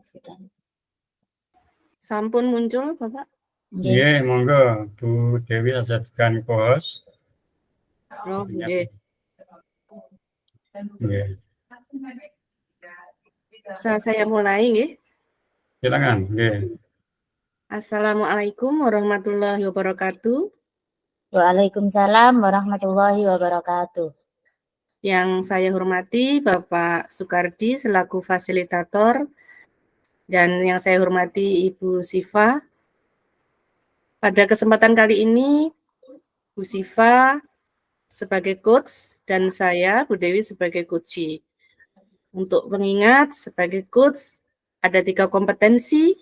sudah. Sampun muncul, Bapak? Nggih, monggo Bu Dewi ajakan co-host. Oh, nggih. Nggih. Saya mulai nggih. Silakan, nggih. Assalamualaikum warahmatullahi wabarakatuh. Waalaikumsalam warahmatullahi wabarakatuh. Yang saya hormati Bapak Sukardi selaku fasilitator dan yang saya hormati Ibu Sifa. Pada kesempatan kali ini Bu Sifa sebagai coach dan saya Bu Dewi sebagai coachee. Untuk mengingat sebagai coach ada 3 kompetensi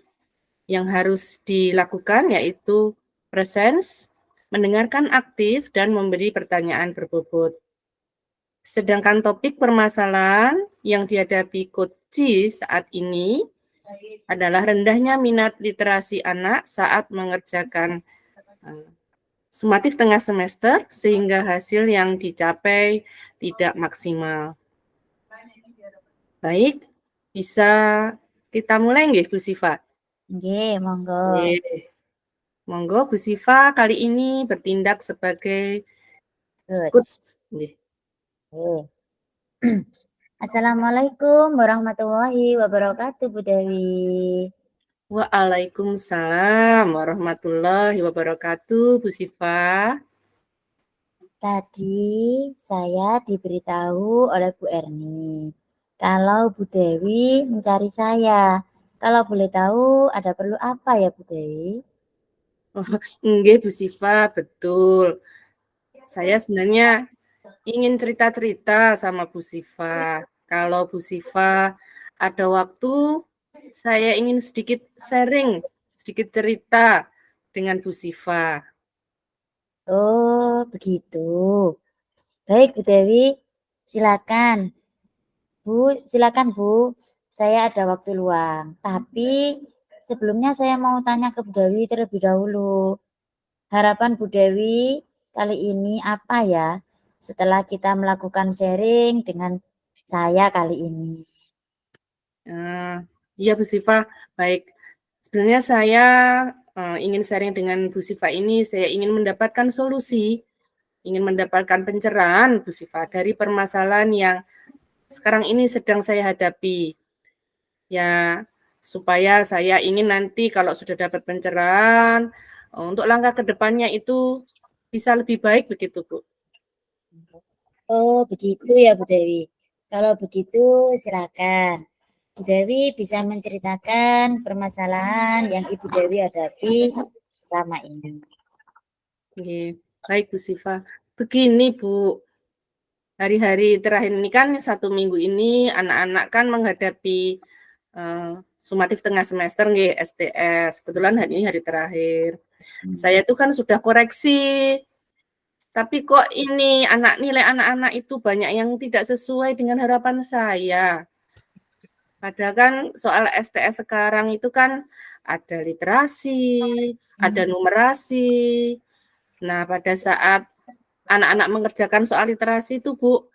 yang harus dilakukan yaitu presence, mendengarkan aktif dan memberi pertanyaan berbobot. Sedangkan topik permasalahan yang dihadapi coachee saat ini adalah rendahnya minat literasi anak saat mengerjakan sumatif tengah semester sehingga hasil yang dicapai tidak maksimal. Baik, bisa kita mulai nggih Bu Sifa? Nggih, monggo. Nggih. Monggo Bu Sifa kali ini bertindak sebagai coach. Nggih. Assalamualaikum warahmatullahi wabarakatuh, Bu Dewi. Waalaikumsalam warahmatullahi wabarakatuh, Bu Sifa. Tadi saya diberitahu oleh Bu Erni kalau Bu Dewi mencari saya. Kalau boleh tahu ada perlu apa ya Bu Dewi? Nggih Bu Sifa, betul. Saya sebenarnya ingin cerita-cerita sama Bu Sifa. Kalau Bu Sifa ada waktu, saya ingin sedikit sharing, sedikit cerita dengan Bu Sifa. Oh, begitu. Baik Bu Dewi, silakan. Silakan Bu. Saya ada waktu luang. Tapi sebelumnya saya mau tanya ke Bu Dewi terlebih dahulu. Harapan Bu Dewi kali ini apa ya setelah kita melakukan sharing dengan saya kali ini? Iya Bu Sifa, baik. Sebenarnya saya ingin sharing dengan Bu Sifa ini, saya ingin mendapatkan solusi, ingin mendapatkan pencerahan Bu Sifa dari permasalahan yang sekarang ini sedang saya hadapi. Ya, supaya saya ingin nanti kalau sudah dapat pencerahan, untuk langkah ke depannya itu bisa lebih baik begitu, Bu. Oh, begitu ya Bu Dewi. Kalau begitu silakan. Bu Dewi bisa menceritakan permasalahan yang Ibu Dewi hadapi selama ini. Oke, baik Bu Sifa. Begini Bu, hari-hari terakhir ini kan 1 minggu ini anak-anak kan menghadapi sumatif tengah semester nggih STS. Kebetulan hari ini hari terakhir. Saya itu kan sudah koreksi, tapi kok ini nilai anak-anak itu banyak yang tidak sesuai dengan harapan saya. Padahal kan soal STS sekarang itu kan ada literasi, ada numerasi. Nah, pada saat anak-anak mengerjakan soal literasi itu, Bu,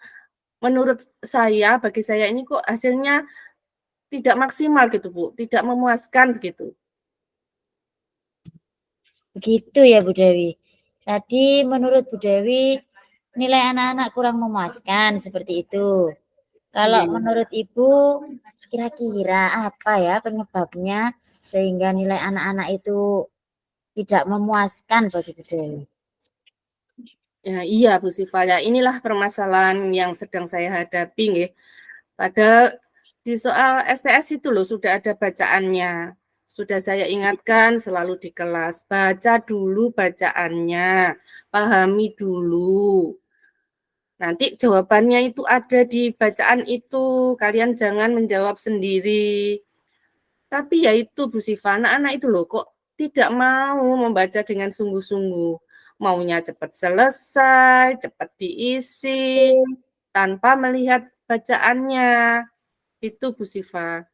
menurut saya, bagi saya ini kok hasilnya tidak maksimal gitu, Bu, tidak memuaskan begitu. Begitu ya Bu Dewi. Tadi menurut Bu Dewi nilai anak-anak kurang memuaskan seperti itu. Kalau menurut Ibu kira-kira apa ya penyebabnya sehingga nilai anak-anak itu tidak memuaskan bagi Bu Dewi? Ya, iya Bu Sifa, ya inilah permasalahan yang sedang saya hadapi nggih. Padahal di soal STS itu loh sudah ada bacaannya. Sudah saya ingatkan selalu di kelas, baca dulu bacaannya, pahami dulu. Nanti jawabannya itu ada di bacaan itu, kalian jangan menjawab sendiri. Tapi ya itu Bu Sifa, anak-anak itu loh kok tidak mau membaca dengan sungguh-sungguh. Maunya cepat selesai, cepat diisi, tanpa melihat bacaannya. Itu Bu Sifa.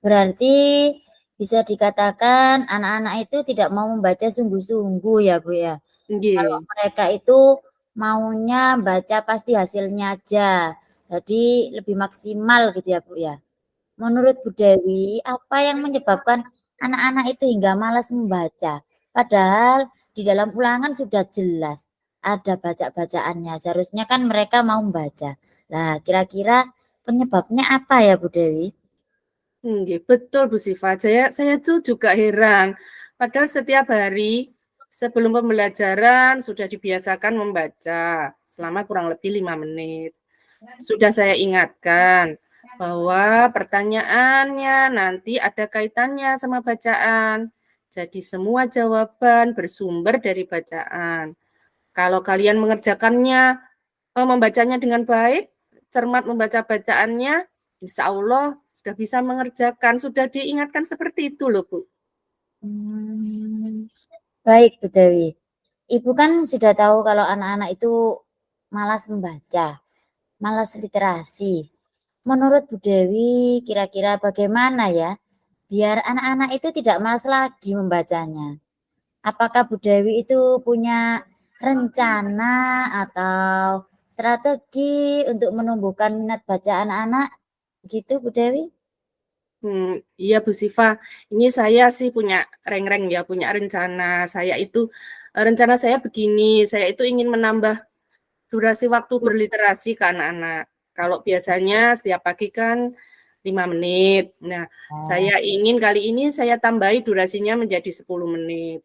Berarti bisa dikatakan anak-anak itu tidak mau membaca sungguh-sungguh ya Bu ya. Kalau mereka itu maunya baca pasti hasilnya aja. Jadi lebih maksimal gitu ya Bu ya. menurut Bu Dewi, apa yang menyebabkan anak-anak itu hingga malas membaca? Padahal di dalam ulangan sudah jelas ada baca-bacaannya. Seharusnya kan mereka mau membaca. Nah, kira-kira penyebabnya apa ya Bu Dewi? Nggih, betul Bu Siva. Saya tuh juga heran. Padahal setiap hari sebelum pembelajaran sudah dibiasakan membaca selama kurang lebih 5 menit. Sudah saya ingatkan bahwa pertanyaannya nanti ada kaitannya sama bacaan. Jadi semua jawaban bersumber dari bacaan. Kalau kalian mengerjakannya, membacanya dengan baik, cermat membaca bacaannya, insya Allah sudah bisa mengerjakan. Sudah diingatkan seperti itu loh, Bu. Baik Bu Dewi. Ibu kan sudah tahu kalau anak-anak itu malas membaca, malas literasi. Menurut Bu Dewi, kira-kira bagaimana ya biar anak-anak itu tidak malas lagi membacanya? Apakah Bu Dewi itu punya rencana atau strategi untuk menumbuhkan minat baca anak-anak? Begitu Bu Dewi? Iya Bu Siva, ini saya sih punya rengreng ya, punya rencana. Rencana saya begini, saya itu ingin menambah durasi waktu berliterasi ke anak-anak. Kalau biasanya setiap pagi kan 5 menit. Nah, saya ingin kali ini saya tambahi durasinya menjadi 10 menit.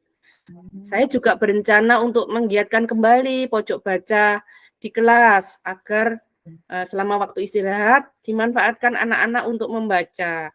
Saya juga berencana untuk menggiatkan kembali pojok baca di kelas agar selama waktu istirahat dimanfaatkan anak-anak untuk membaca.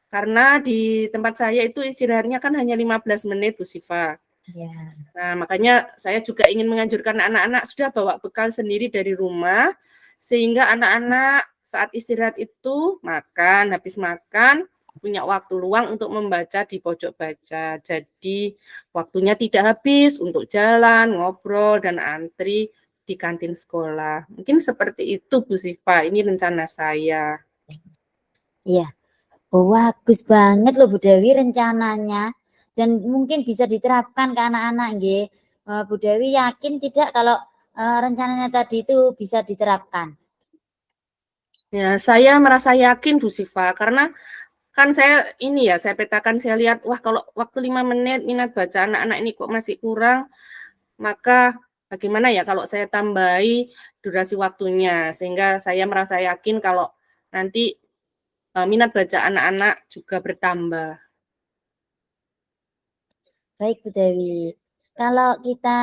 Karena di tempat saya itu istirahatnya kan hanya 15 menit, Bu Siva. Ya. Nah, makanya saya juga ingin menganjurkan anak-anak sudah bawa bekal sendiri dari rumah, sehingga anak-anak saat istirahat itu makan, habis makan, punya waktu luang untuk membaca di pojok baca. Jadi, waktunya tidak habis untuk jalan, ngobrol, dan antri di kantin sekolah. Mungkin seperti itu, Bu Siva. Ini rencana saya. Iya. Bagus banget loh Bu Dewi rencananya dan mungkin bisa diterapkan ke anak-anak nggih. Bu Dewi yakin tidak kalau rencananya tadi itu bisa diterapkan? Ya, saya merasa yakin Bu Siva, karena kan saya petakan, saya lihat, wah kalau waktu 5 menit minat baca anak-anak ini kok masih kurang, maka bagaimana ya kalau saya tambahi durasi waktunya, sehingga saya merasa yakin kalau nanti minat baca anak-anak juga bertambah. Baik Bu Dewi. Kalau kita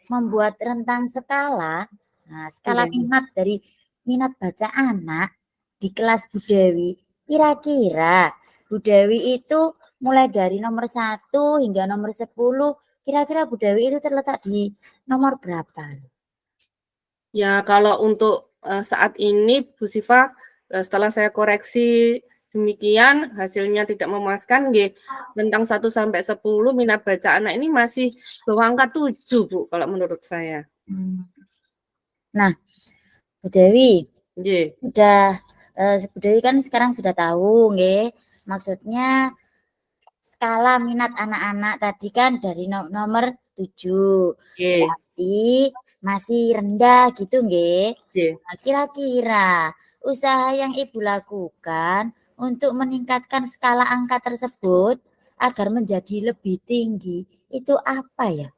membuat rentang skala, nah skala Iya. minat dari minat baca anak di kelas Bu Dewi, kira-kira Bu Dewi itu mulai dari nomor 1 hingga nomor 10, kira-kira Bu Dewi itu terletak di nomor berapa? Ya, kalau untuk saat ini, Bu Siva, setelah saya koreksi demikian, hasilnya tidak memuaskan, nggih, tentang 1 sampai 10 minat baca anak ini masih bawah angka 7, Bu, kalau menurut saya. Nah, Bu Dewi, Nggih. udah Bu Dewi kan sekarang sudah tahu, nggih, maksudnya skala minat anak-anak tadi kan dari nomor 7. Oke. Berarti masih rendah gitu nggih. Oke. Nah, kira-kira usaha yang Ibu lakukan untuk meningkatkan skala angka tersebut agar menjadi lebih tinggi itu apa ya?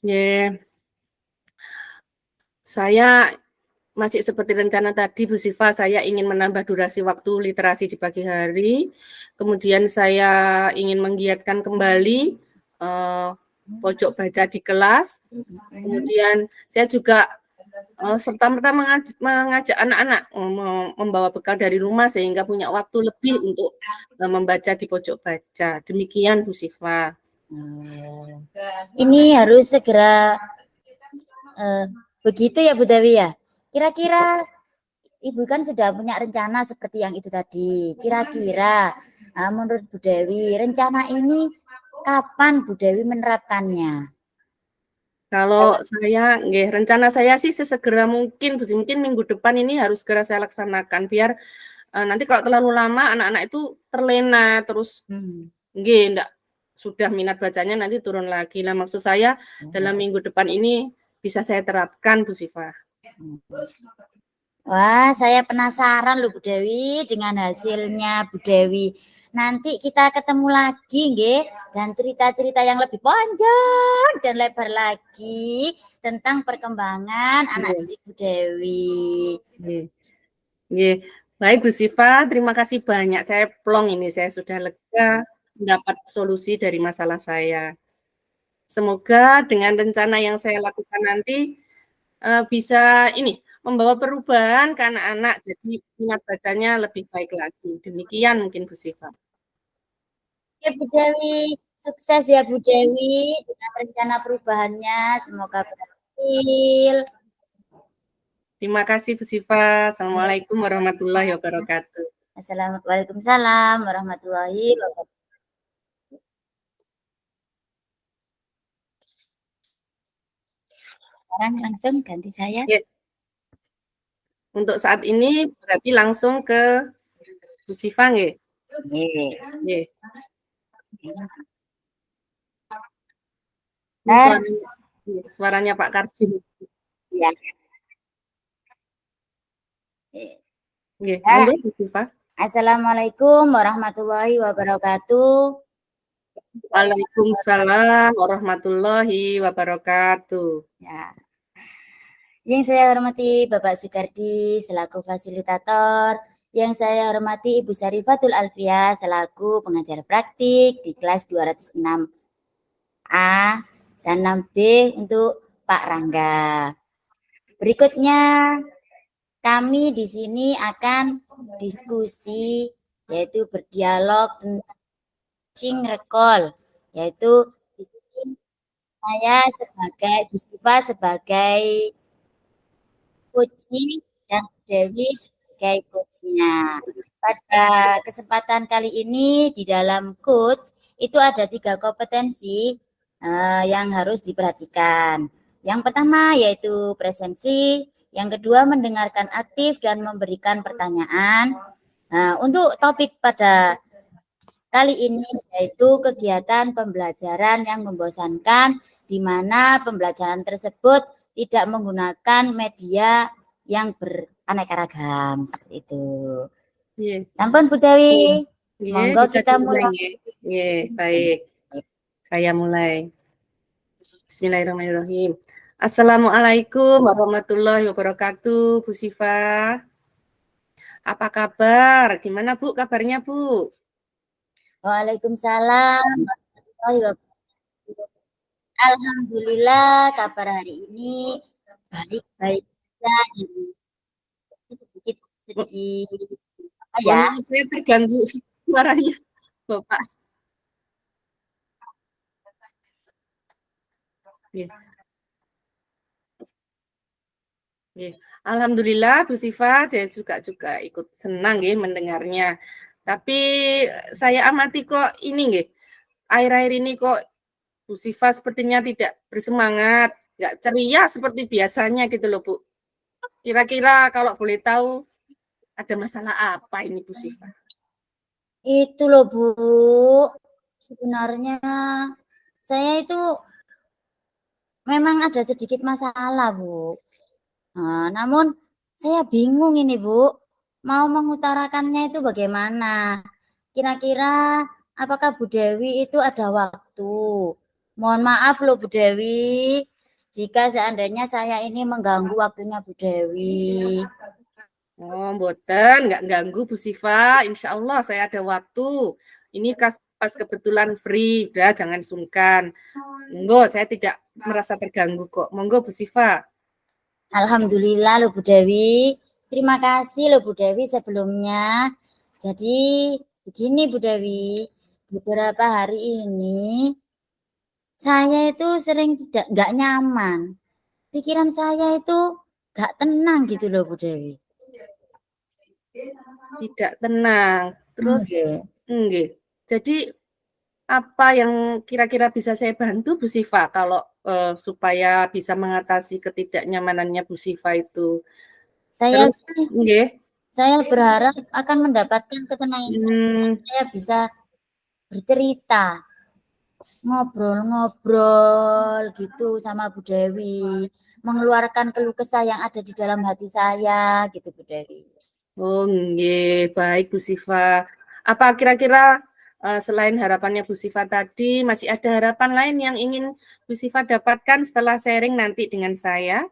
Nggih. Saya masih seperti rencana tadi, Bu Siva, saya ingin menambah durasi waktu literasi di pagi hari, kemudian saya ingin menggiatkan kembali pojok baca di kelas, kemudian saya juga serta-merta mengajak anak-anak membawa bekal dari rumah sehingga punya waktu lebih untuk membaca di pojok baca. Demikian, Bu Siva. Ini harus segera begitu ya Bu Dewi ya. Kira-kira Ibu kan sudah punya rencana seperti yang itu tadi. Kira-kira menurut Bu Dewi rencana ini kapan Bu Dewi menerapkannya? Kalau saya, rencana saya sih sesegera mungkin, mungkin minggu depan ini harus segera saya laksanakan biar nanti kalau terlalu lama anak-anak itu terlena terus, ndak sudah minat bacanya nanti turun lagi. Nah, maksud saya dalam minggu depan ini bisa saya terapkan, Bu Siva. Wah, saya penasaran loh Bu Dewi dengan hasilnya Bu Dewi. Nanti kita ketemu lagi nggih dan cerita-cerita yang lebih panjang dan lebar lagi tentang perkembangan anak Iya. didik Bu Dewi. Nggih. Nggih. Baik Bu Sifa, terima kasih banyak. Saya plong ini, saya sudah lega mendapat solusi dari masalah saya. Semoga dengan rencana yang saya lakukan nanti, bisa ini, membawa perubahan ke anak-anak, jadi minat bacanya lebih baik lagi. Demikian mungkin Bu Sifa. Ya Bu Dewi, sukses ya Bu Dewi dengan rencana perubahannya. Semoga berhasil. Terima kasih Bu Sifa. Assalamualaikum warahmatullahi wabarakatuh. Waalaikumsalam warahmatullahi wabarakatuh. Sekarang langsung ganti saya. Ya. Untuk saat ini berarti langsung ke Bu Sifa nggih? Nggih. Nggih. Nah, Suaranya Pak Karjin. ya. Nggih, monggo Bu Sifa. Assalamualaikum warahmatullahi wabarakatuh. Waalaikumsalam warahmatullahi wabarakatuh. Ya. Yang saya hormati Bapak Sukardi selaku fasilitator, yang saya hormati Ibu Syarifatul Alfiah selaku pengajar praktik di kelas 206A dan 6B untuk Pak Rangga. Berikutnya kami di sini akan diskusi yaitu berdialog tentang coaching recall, yaitu di sini saya sebagai Bu Sifa sebagai coaching dan Dewi sebagai coachnya. Pada kesempatan kali ini di dalam coach itu ada 3 kompetensi yang harus diperhatikan. Yang pertama yaitu presensi, yang kedua mendengarkan aktif dan memberikan pertanyaan. Nah, untuk topik pada kali ini yaitu kegiatan pembelajaran yang membosankan di mana pembelajaran tersebut tidak menggunakan media yang beraneka ragam seperti itu. Nggih. Sampun Bu Dewi. Nggih, Monggo bisa kita dimulai mulai. nggih. Nggih, baik. Saya mulai. Bismillahirrahmanirrahim. Assalamualaikum warahmatullahi wabarakatuh, Bu Sifa. Apa kabar? Gimana Bu kabarnya Bu? Waalaikumsalam warahmatullahi wabarakatuh. Alhamdulillah kabar hari ini baik-baik saja sedikit apa ya? Mohon maaf saya terganggu suaranya Bapak. Nggih. Nggih. Alhamdulillah Bu Sifa, saya juga ikut senang nggih mendengarnya. Tapi saya amati kok ini nggih, akhir-akhir ini kok Bu Sifa sepertinya tidak bersemangat, nggak ceria seperti biasanya gitu loh Bu. Kira-kira kalau boleh tahu ada masalah apa ini Bu Sifa? Itu loh Bu, sebenarnya saya itu memang ada sedikit masalah Bu. Nah, namun saya bingung ini Bu, mau mengutarakannya itu bagaimana? Kira-kira apakah Bu Dewi itu ada waktu? Mohon maaf loh Bu Dewi, jika seandainya saya ini mengganggu waktunya Bu Dewi. Oh, mboten, nggak ganggu Bu Sifa. Insya Allah saya ada waktu. Ini pas kebetulan free, udah jangan sungkan. Monggo, saya tidak merasa terganggu kok. Monggo Bu Sifa. Alhamdulillah loh Bu Dewi. Terima kasih loh Bu Dewi sebelumnya. Jadi begini Bu Dewi, beberapa hari ini saya itu sering nggak nyaman. Pikiran saya itu nggak tenang gitu loh Bu Dewi. Tidak tenang. Terus, nggih. Jadi apa yang kira-kira bisa saya bantu Bu Sifa kalau supaya bisa mengatasi ketidaknyamanannya Bu Sifa itu? Terus, nggih. Saya berharap akan mendapatkan ketenangan. Saya bisa bercerita, ngobrol-ngobrol gitu sama Bu Dewi. mengeluarkan keluh kesah yang ada di dalam hati saya gitu Bu Dewi. Oh, nggih, baik Bu Sifa. Apa kira-kira selain harapannya Bu Sifa tadi, masih ada harapan lain yang ingin Bu Sifa dapatkan setelah sharing nanti dengan saya?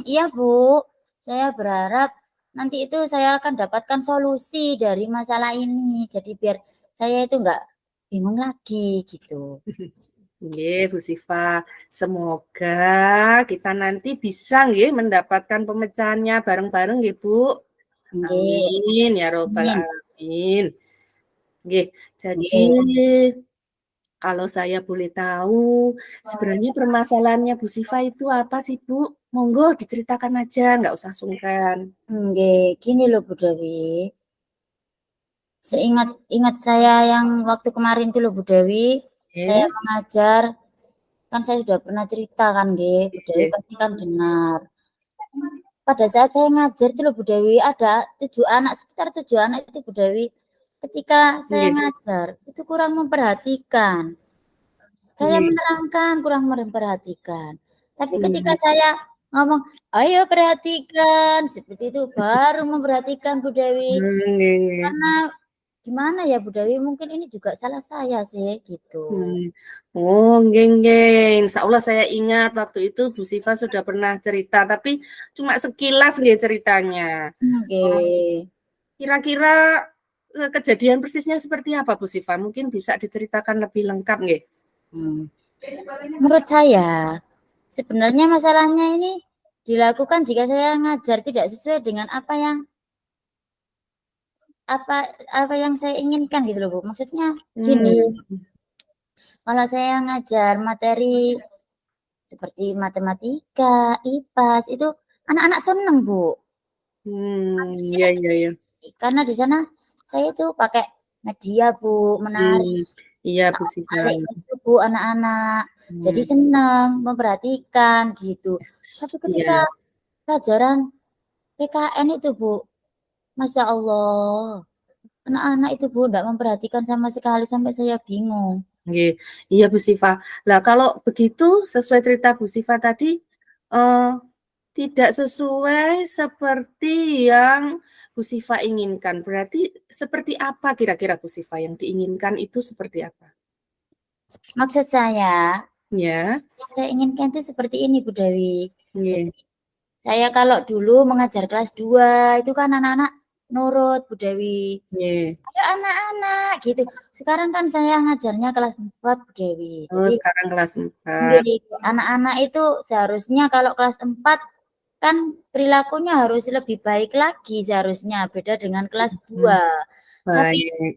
Iya Bu, saya berharap nanti itu saya akan dapatkan solusi dari masalah ini. Jadi biar saya itu nggak bingung lagi gitu. Nggih, Bu Sifa. Semoga kita nanti bisa nggih mendapatkan pemecahannya bareng-bareng nggih, Bu. Nggih, Amin ya robbal amin. alamin. Nggih, jadi Nggih. kalau saya boleh tahu, sebenarnya permasalahannya Bu Sifa itu apa sih, Bu? Monggo diceritakan aja, nggak usah sungkan. Nggih, gini loh Bu Dewi. Ingat saya yang waktu kemarin itu loh Bu Dewi, saya Oke. mengajar, kan saya sudah pernah cerita kan nggih, Bu Dewi Oke. pasti kan dengar. Pada saat saya ngajar itu loh Bu Dewi, ada 7 anak, sekitar 7 anak itu Bu Dewi, ketika saya Nggih. ngajar, itu kurang memperhatikan. Kayak Nggih. menerangkan, kurang memperhatikan. Tapi ketika Nggih. saya ngomong, "Ayo perhatikan," seperti itu, baru memperhatikan Bu Dewi. Nggih, nggih. Karena gimana ya Bu Dewi, mungkin ini juga salah saya sih, gitu. Oh, nggih, nggih. Insya Allah saya ingat waktu itu Bu Sifa sudah pernah cerita, tapi cuma sekilas nggih ceritanya. Nggih. Kira-kira kejadian persisnya seperti apa Bu Sifa? Mungkin bisa diceritakan lebih lengkap nggih? Menurut saya, sebenarnya masalahnya ini dilakukan jika saya ngajar tidak sesuai dengan apa yang saya inginkan gitu loh Bu. Maksudnya gini, kalau saya ngajar materi seperti matematika, IPAS itu anak-anak seneng Bu, Iya, antusias. iya, iya. Karena di sana saya itu pakai media Bu, menari, Iya Bu Sifa. tarik itu Bu anak-anak. Jadi senang, memperhatikan gitu. Tapi ketika Iya. pelajaran PKN itu Bu, Masya Allah, anak-anak itu Bu enggak memperhatikan sama sekali sampai saya bingung. Nggih. Iya Bu Sifa. Lah kalau begitu sesuai cerita Bu Sifa tadi, tidak sesuai seperti yang Bu Sifa inginkan. Berarti seperti apa kira-kira Bu Sifa yang diinginkan itu seperti apa? Maksud saya, Ya. yang saya inginkan itu seperti ini Bu Dewi. Nggih. Jadi saya kalau dulu mengajar kelas 2 itu kan anak-anak nurut Bu Dewi. Nggih. Ayo anak-anak gitu. Sekarang kan saya ngajarnya kelas 4 Bu Dewi. Oh, Jadi sekarang kelas 4. anak-anak itu seharusnya kalau kelas 4 kan perilakunya harus lebih baik lagi seharusnya, beda dengan kelas 2. Tapi Baik.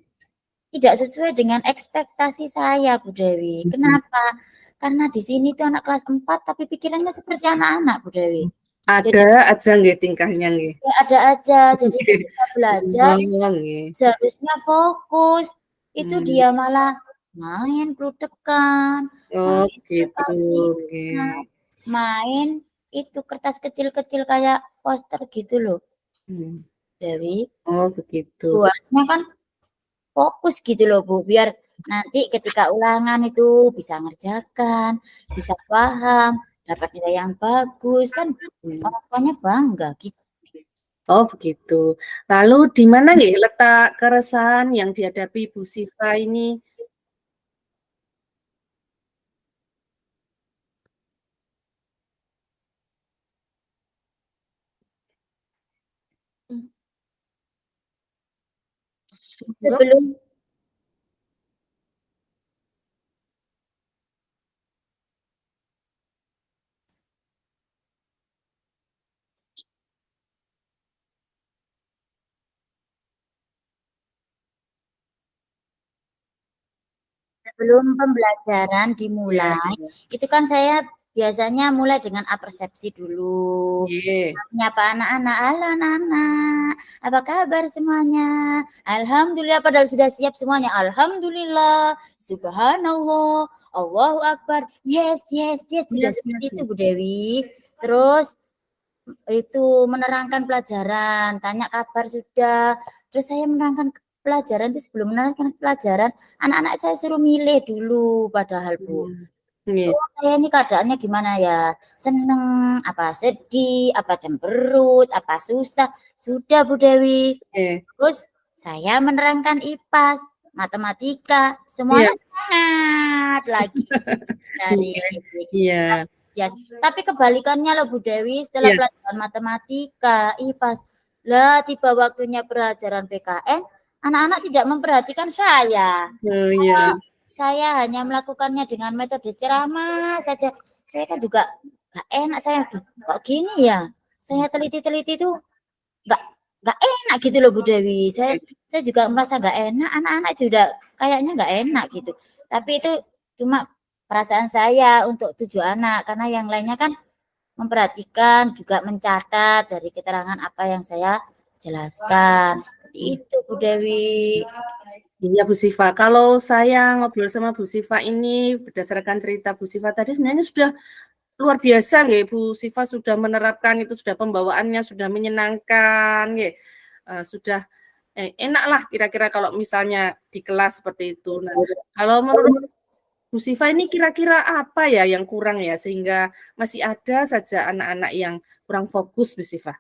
tidak sesuai dengan ekspektasi saya Bu Dewi. Kenapa? Karena di sini tuh anak kelas 4 tapi pikirannya seperti anak-anak Bu Dewi. Jadi Ada aja nggih tingkahnya nggih. ya ada aja. Jadi ketika belajar Oh, nggih. seharusnya fokus. Itu dia malah main gludekan, Oh, main gitu, aplikasinya, nggih. main itu kertas kecil-kecil kayak poster gitu loh, Dewi. Oh, begitu. Harusnya kan fokus gitu loh Bu, biar nanti ketika ulangan itu bisa ngerjakan, bisa paham, dapat nilai yang bagus kan orang tuanya bangga gitu. Oh, begitu. Lalu di mana nggih letak keresahan yang dihadapi Bu Sifa ini? Monggo. Sebelum pembelajaran Iya, dimulai, iya. itu kan saya biasanya mulai dengan apersepsi dulu. Nggih. Menyapa anak-anak, "Halo anak-anak, apa kabar semuanya? Alhamdulillah," padahal sudah siap semuanya. Alhamdulillah, subhanallah, Allahu akbar. Yes, yes, yes, sudah Yes, seperti yes, itu yes. Bu Dewi. Terus itu menerangkan pelajaran, tanya kabar sudah. Terus saya menerangkan pelajaran itu sebelum menerangkan pelajaran, anak-anak saya suruh milih dulu padahal Bu. Nggih. "Oh, saya ini keadaannya gimana ya? Seneng, apa sedih, apa cemberut, apa susah?" Sudah Bu Dewi. Oke. Terus saya menerangkan IPAS, matematika, Iya. semuanya semangat lagi dari Iya. Iya. antusias. Tapi kebalikannya loh Bu Dewi, setelah Iya. pelajaran matematika, IPAS, lah tiba waktunya pelajaran PKN, anak-anak tidak memperhatikan saya. Oh, iya. Saya hanya melakukannya dengan metode ceramah saja. Saya kan juga nggak enak, saya kok gini ya? Saya teliti-teliti tuh nggak nggak enak gitu loh Bu Dewi. Saya juga merasa nggak enak, anak-anak juga kayaknya nggak enak gitu. Tapi itu cuma perasaan saya untuk 7 anak, karena yang lainnya kan memperhatikan, juga mencatat dari keterangan apa yang saya jelaskan. Seperti itu Bu Dewi. Iya Bu Siva, kalau saya ngobrol sama Bu Siva ini berdasarkan cerita Bu Siva tadi sebenarnya sudah luar biasa nggih, Bu Siva sudah menerapkan itu, sudah pembawaannya sudah menyenangkan nggih, sudah enaklah kira-kira kalau misalnya di kelas seperti itu. Nah, kalau menurut Bu Siva ini kira-kira apa ya yang kurang ya, sehingga masih ada saja anak-anak yang kurang fokus Bu Siva?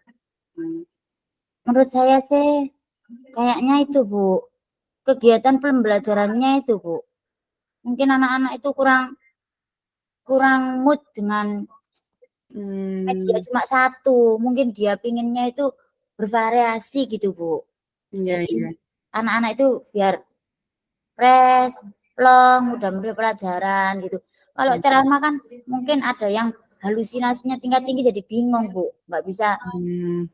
Menurut saya sih kayaknya itu Bu, kegiatan pembelajarannya itu Bu. Mungkin anak-anak itu kurang mood dengan media cuma satu, mungkin dia pinginnya itu bervariasi gitu Bu. Iya, Jadi iya. anak-anak itu biar fresh, plong, mudah menurut pelajaran gitu. Kalau ceramah kan mungkin ada yang halusinasinya tingkat tinggi jadi bingung Bu, nggak bisa,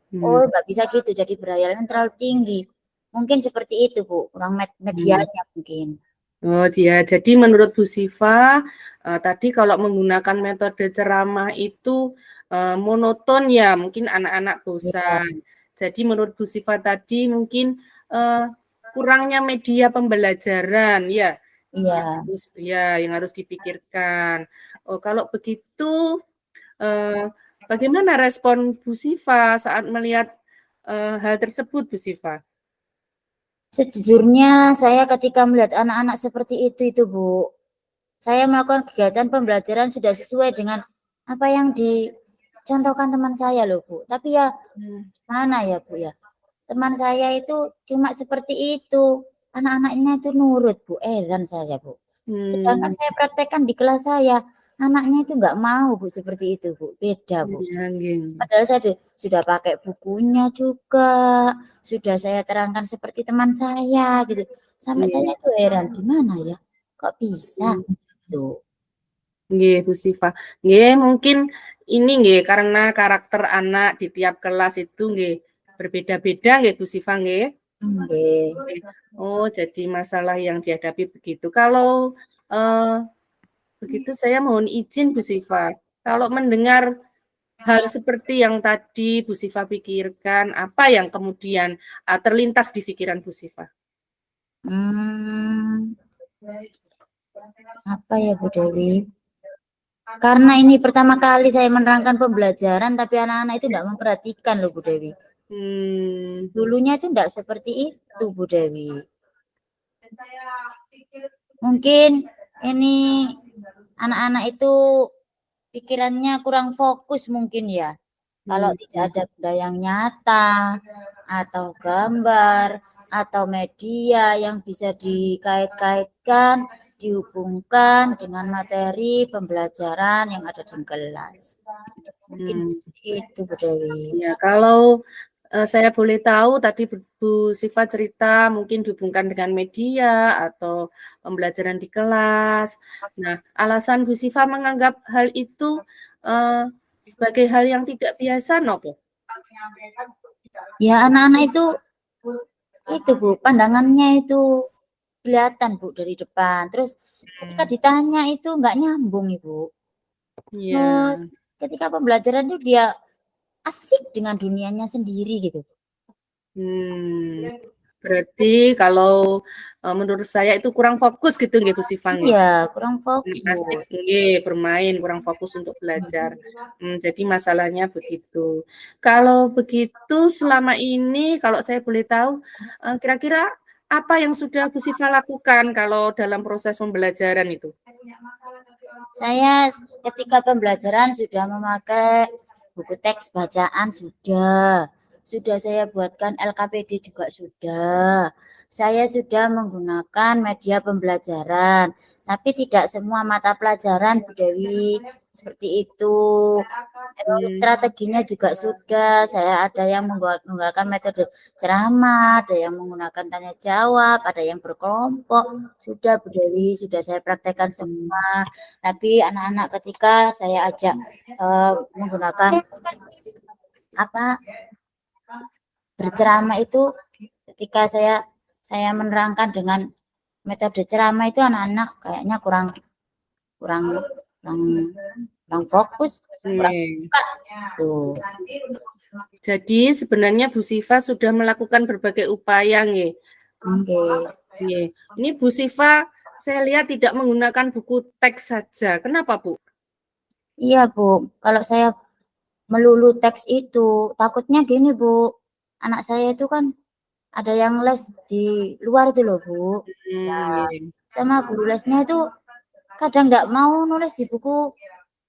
nggak bisa gitu, jadi berhayalan terlalu tinggi. Mungkin seperti itu Bu, kurang medianya mungkin. Oh dia, jadi menurut Bu Siva, tadi kalau menggunakan metode ceramah itu, monoton ya, mungkin anak-anak Iya, bosan. Jadi menurut Bu Siva tadi mungkin, kurangnya media pembelajaran ya, iya. yang harus dipikirkan. Oh kalau begitu, bagaimana respon Bu Siva saat melihat, hal tersebut Bu Siva? Sejujurnya saya ketika melihat anak-anak seperti itu Bu, saya melakukan kegiatan pembelajaran sudah sesuai dengan apa yang dicontohkan teman saya loh Bu. Tapi ya mana ya Bu ya, teman saya itu cuma seperti itu, anak-anaknya itu nurut Bu, heran saya Bu. Sedangkan saya praktekkan di kelas saya, anaknya itu nggak mau Bu seperti itu Bu, beda Bu. Iya nggih. Padahal saya sudah pakai bukunya juga, sudah saya terangkan seperti teman saya gitu. Sampai saya itu heran, gimana ya? Kok bisa? Tuh. Nggih, Bu Siva. Nggih, mungkin ini nggih karena karakter anak di tiap kelas itu nggih berbeda-beda nggih, Bu Siva nggih? Nggih. Oh, jadi masalah yang dihadapi begitu. Kalau, begitu saya mohon izin Bu Siva, kalau mendengar hal seperti yang tadi Bu Siva pikirkan, apa yang kemudian, terlintas di pikiran Bu Siva? Apa ya Bu Dewi? Karena ini pertama kali saya menerangkan pembelajaran, tapi anak-anak itu tidak memperhatikan loh Bu Dewi. Dulunya itu tidak seperti itu Bu Dewi. Mungkin ini anak-anak itu pikirannya kurang fokus mungkin ya. Kalau tidak ada benda yang nyata, atau gambar, atau media yang bisa dikait-kaitkan, dihubungkan dengan materi pembelajaran yang ada di kelas. Mungkin seperti itu Bu Dewi. Ya, kalau saya boleh tahu tadi Bu Siva cerita mungkin dihubungkan dengan media atau pembelajaran di kelas. Nah, alasan Bu Siva menganggap hal itu sebagai hal yang tidak biasa, nopo? Ya anak-anak itu Bu, pandangannya itu kelihatan Bu dari depan. Terus ketika ditanya itu nggak nyambung Ibu. Iya. Terus ketika pembelajaran itu dia asik dengan dunianya sendiri gitu. Berarti kalau menurut saya itu kurang fokus gitu nggih Bu Siva nggih? Iya, kurang fokus. Asik nggih, bermain, kurang fokus untuk belajar. Jadi masalahnya begitu. Kalau begitu selama ini kalau saya boleh tahu, kira-kira apa yang sudah Bu Siva lakukan kalau dalam proses pembelajaran itu? Saya ketika pembelajaran sudah memakai buku teks bacaan sudah saya buatkan LKPD juga sudah. Saya sudah menggunakan media pembelajaran, tapi tidak semua mata pelajaran, Bu Dewi, seperti itu. Terus strateginya juga sudah, saya ada yang menggunakan metode ceramah, ada yang menggunakan tanya jawab, ada yang berkelompok, sudah Bu Dewi, sudah saya praktekkan semua. Tapi anak-anak ketika saya ajak menggunakan berceramah itu, ketika saya menerangkan dengan metode ceramah itu anak-anak kayaknya kurang fokus, kurang suka tuh. Jadi sebenarnya Bu Siva sudah melakukan berbagai upaya nggih. Oke. Ini Bu Siva saya lihat tidak menggunakan buku teks saja. Kenapa, Bu? Iya, Bu. Kalau saya melulu teks itu takutnya gini, Bu. Anak saya itu kan ada yang les di luar itu loh, Bu. Nah, sama guru lesnya itu kadang enggak mau nulis di buku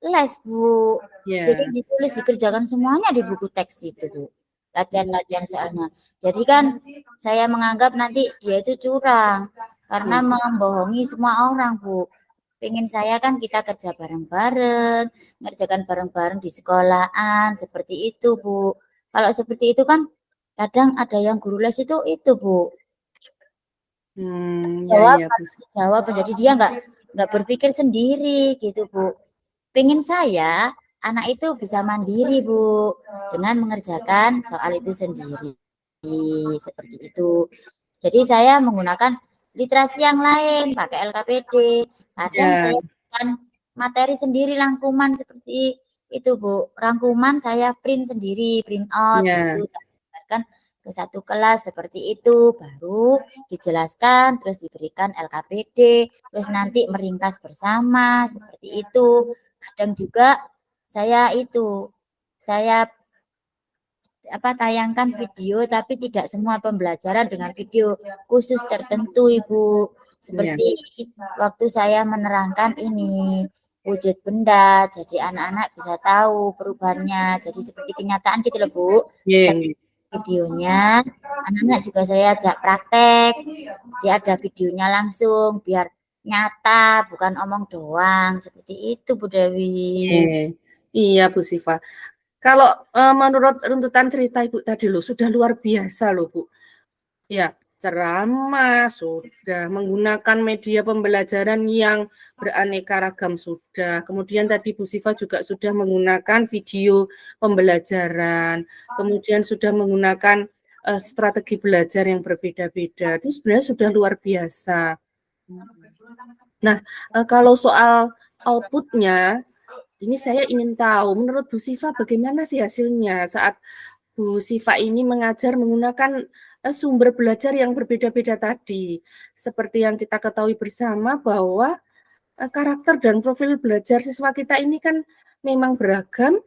les, Bu. Jadi ditulis dikerjakan semuanya di buku teks itu, Bu. Latihan-latihan soalnya. Jadi kan saya menganggap nanti dia itu curang karena membohongi semua orang, Bu. Pengen saya kan kita kerja bareng-bareng, ngerjakan bareng-bareng di sekolahan, seperti itu, Bu. Kalau seperti itu kan kadang ada yang guru les itu, Bu. Jawab, jadi dia nggak berpikir sendiri gitu, Bu. Pengen saya anak itu bisa mandiri, Bu, dengan mengerjakan soal itu sendiri. Seperti itu. Jadi saya menggunakan literasi yang lain, pakai LKPD. Kadang saya bukan materi sendiri, rangkuman seperti itu, Bu. Rangkuman saya print sendiri, print out gitu. Saya buatkan ke satu kelas seperti itu, baru dijelaskan, terus diberikan LKPD, terus nanti meringkas bersama, seperti itu. Kadang juga saya tayangkan video, tapi tidak semua pembelajaran dengan video khusus tertentu, Ibu. Seperti waktu saya menerangkan ini wujud benda, jadi anak-anak bisa tahu perubahannya. Jadi seperti kenyataan gitu loh, Bu. Videonya, anak-anak juga saya ajak praktek. Dia ada videonya langsung, biar nyata, bukan omong doang. Seperti itu, Bu Dewi. Iya, Bu Siva. Kalau menurut runtutan cerita Ibu tadi loh, sudah luar biasa loh, Bu. Ya, ceramah sudah, menggunakan media pembelajaran yang beraneka ragam sudah. Kemudian tadi Bu Siva juga sudah menggunakan video pembelajaran, kemudian sudah menggunakan strategi belajar yang berbeda-beda. Itu sebenarnya sudah luar biasa. Nah, kalau soal outputnya, ini saya ingin tahu, menurut Bu Siva bagaimana sih hasilnya saat Bu Siva ini mengajar menggunakan sumber belajar yang berbeda-beda tadi. Seperti yang kita ketahui bersama bahwa karakter dan profil belajar siswa kita ini kan memang beragam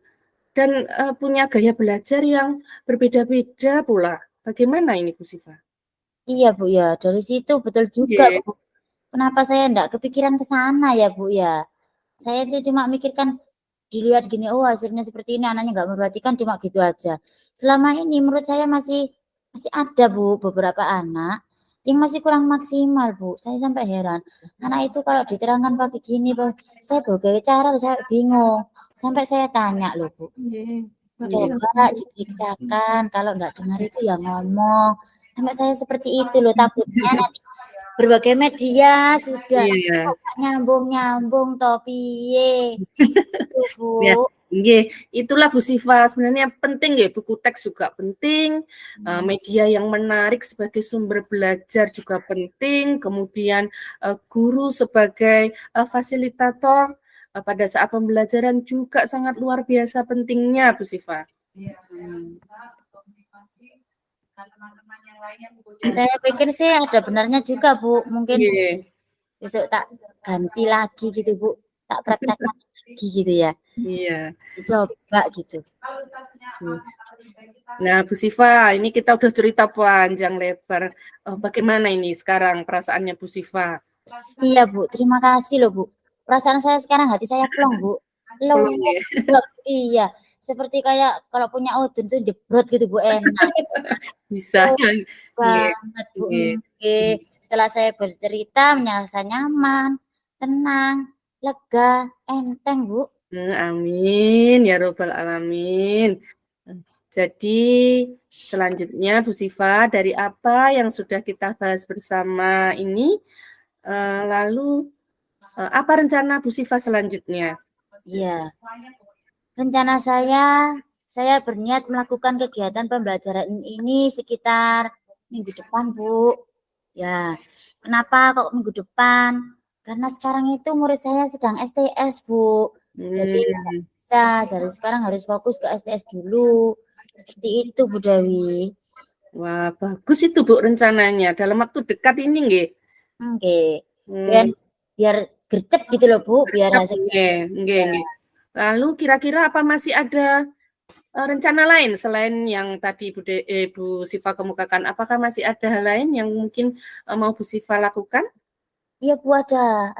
dan punya gaya belajar yang berbeda-beda pula. Bagaimana ini Bu Siva? Iya, Bu, ya. Dari situ betul juga, Bu. Kenapa saya enggak kepikiran ke sana ya, Bu, ya? Saya itu cuma mikirkan dilihat gini, oh hasilnya seperti ini, anaknya enggak memperhatikan, cuma gitu aja. Selama ini menurut saya masih ada, Bu, beberapa anak yang masih kurang maksimal, Bu. Saya sampai heran. Anak itu kalau diterangkan pakai gini, saya berbagai cara, saya bingung. Sampai saya tanya loh, Bu. Coba diperiksakan, kalau enggak dengar itu ya ngomong. Sampai saya seperti itu loh, takutnya nanti berbagai media sudah nyambung toh piye. Bu. Ya, itulah Bu Siva, sebenarnya penting ya, buku teks juga penting, media yang menarik sebagai sumber belajar juga penting, kemudian guru sebagai fasilitator pada saat pembelajaran juga sangat luar biasa pentingnya, Bu Siva. Saya pikir sih ada benarnya juga, Bu. Mungkin besok tak ganti lagi gitu, Bu. Tak praktekkan lagi gitu ya. Iya. Coba gitu. Nah, Bu Siva, ini kita udah cerita panjang lebar. Bagaimana ini sekarang perasaannya Bu Siva? Iya, Bu. Terima kasih loh, Bu. perasaan saya sekarang, hati saya plong, Bu. Plong ya? Lembab, iya. Seperti kayak kalau punya udun tuh jebrot gitu, Bu, enak. Bisa. Plong Nggih, banget, Bu. nggih. Nggih. Setelah saya bercerita, merasa nyaman, tenang, lega, enteng, Bu. Amin ya robbal alamin. Jadi selanjutnya Bu Sifa, dari apa yang sudah kita bahas bersama ini, lalu apa rencana Bu Sifa selanjutnya? Iya. Rencana saya berniat melakukan kegiatan pembelajaran ini sekitar minggu depan, Bu. Ya, kenapa kok minggu depan? Karena sekarang itu murid saya sedang STS, Bu. Jadi nggak bisa, jadi sekarang harus fokus ke STS dulu. Seperti itu, Bu Dewi. Wah, bagus itu Bu rencananya. Dalam waktu dekat ini nggih. Oke. Hmm, Biar gercep gitu loh, Bu, biar gercep, hasilnya. nggih, nggih, nggih. Lalu kira-kira apa masih ada rencana lain selain yang tadi Bu Sifa kemukakan? Apakah masih ada hal lain yang mungkin mau Bu Sifa lakukan? Iya, Bu, ada.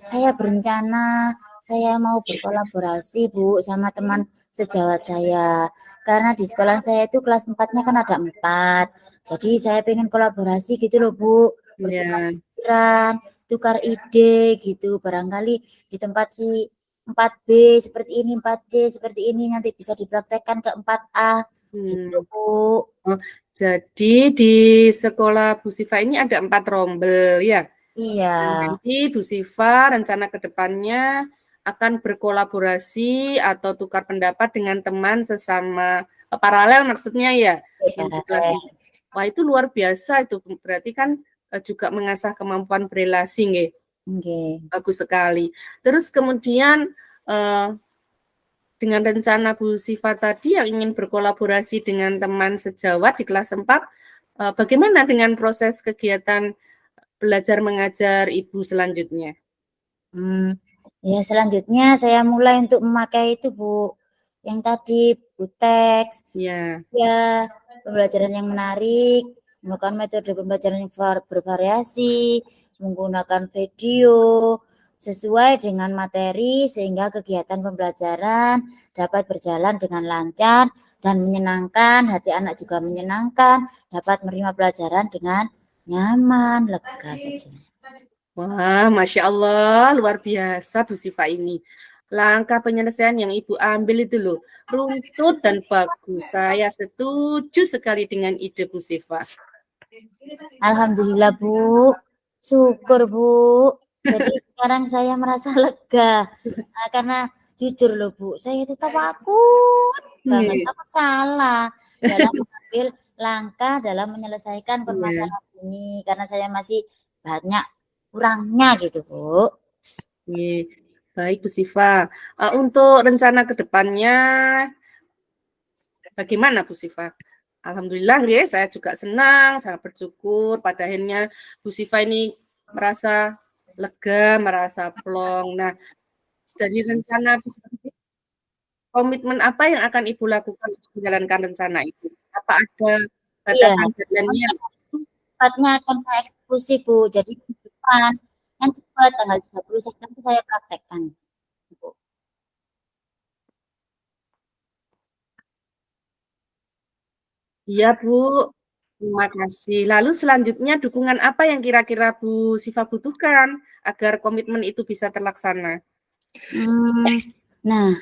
Saya berencana saya mau berkolaborasi, Bu, sama teman sejawat saya. Karena di sekolah saya itu kelas 4-nya kan ada 4. Jadi saya pengen kolaborasi gitu loh, Bu. Bertukar Ya. pikiran, tukar ide gitu. Barangkali di tempat si 4B seperti ini, 4C seperti ini, nanti bisa dipraktekkan ke 4A. Gitu, Bu. Oh, jadi di sekolah Bu Sifa ini ada 4 rombel ya? Iya. Nanti Bu Sifa rencana ke depannya akan berkolaborasi atau tukar pendapat dengan teman sesama paralel maksudnya ya yang di kelas ini. Wah, itu luar biasa itu. Berarti kan juga mengasah kemampuan berelasi nggih. Nggih. Bagus sekali. Terus kemudian dengan rencana Bu Sifa tadi yang ingin berkolaborasi dengan teman sejawat di kelas 4, bagaimana dengan proses kegiatan belajar mengajar Ibu selanjutnya? Ya selanjutnya saya mulai untuk memakai itu, Bu, yang tadi teks. Ya. Ya, pembelajaran yang menarik, menggunakan metode pembelajaran yang bervariasi, menggunakan video sesuai dengan materi sehingga kegiatan pembelajaran dapat berjalan dengan lancar dan menyenangkan, hati anak juga menyenangkan, dapat menerima pelajaran dengan nyaman, lega saja. Wah, Masya Allah, luar biasa Bu Sifa ini. Langkah penyelesaian yang Ibu ambil itu loh, runtut dan bagus. Saya setuju sekali dengan ide Bu Sifa. Alhamdulillah, Bu. Syukur, Bu. Jadi sekarang saya merasa lega. Karena jujur loh, Bu, saya itu takut banget, takut salah dalam mengambil langkah dalam menyelesaikan permasalahan ini karena saya masih banyak kurangnya gitu, Bu. Baik, Bu Sifa. Untuk rencana ke depannya bagaimana Bu Sifa? Alhamdulillah nggih, saya juga senang, sangat bersyukur pada akhirnya Bu Sifa ini merasa lega, merasa plong. Nah, dari rencana Bu Sifa ini, komitmen apa yang akan Ibu lakukan untuk menjalankan rencana itu? Apa ada Iya, batasan deadline-nya? cepatnya akan saya eksekusi, Bu. Jadi minggu depan yang cepat tanggal 30 September saya praktekkan, Bu. Iya, Bu. Terima kasih. Lalu selanjutnya dukungan apa yang kira-kira Bu Sifa butuhkan agar komitmen itu bisa terlaksana? Nah,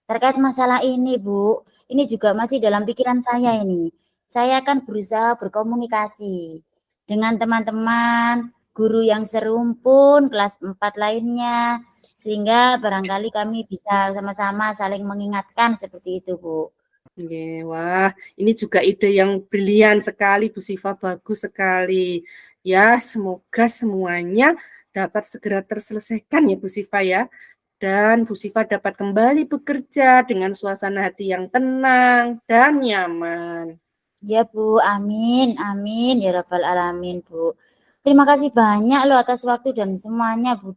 terkait masalah ini, Bu, ini juga masih dalam pikiran saya ini. Saya akan berusaha berkomunikasi dengan teman-teman, guru yang serumpun, kelas 4 lainnya, sehingga barangkali kami bisa sama-sama saling mengingatkan seperti itu, Bu. Oke, wah, ini juga ide yang brilian sekali, Bu Sifa, bagus sekali. Ya, semoga semuanya dapat segera terselesaikan ya, Bu Sifa ya. Dan Bu Sifa dapat kembali bekerja dengan suasana hati yang tenang dan nyaman. Ya, Bu, amin, amin, ya Rabbal Alamin, Bu. Terima kasih banyak loh atas waktu dan semuanya, Bu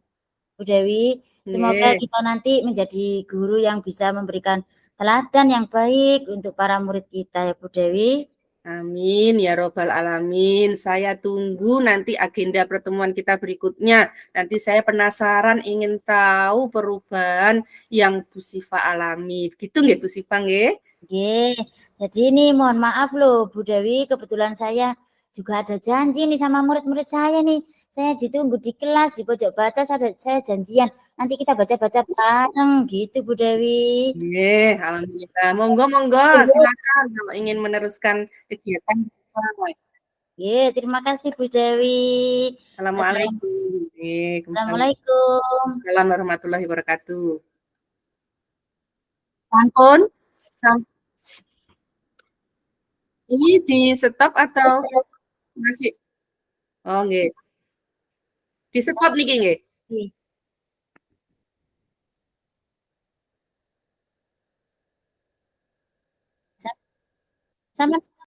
Dewi. Semoga Oke. kita nanti menjadi guru yang bisa memberikan teladan yang baik untuk para murid kita ya, Bu Dewi. Amin ya robbal alamin. Saya tunggu nanti agenda pertemuan kita berikutnya. Nanti saya penasaran ingin tahu perubahan yang Bu Sifa alami. Gitu nggih Bu Sifa nggih? Oke, jadi ini mohon maaf loh Bu Dewi, kebetulan saya juga ada janji nih sama murid-murid saya nih. Saya ditunggu di kelas, di pojok baca saya janjian. Nanti kita baca-baca bareng gitu Bu Dewi. Nggih, alhamdulillah. Monggo silakan kalau ingin meneruskan kegiatan Bu Sifa. Oke, terima kasih Bu Dewi. Assalamualaikum. Assalamualaikum. Assalamualaikum warahmatullahi wabarakatuh. Sampun? Ini di stop atau masih? Oh nggih. Di stop niki nggih. Sama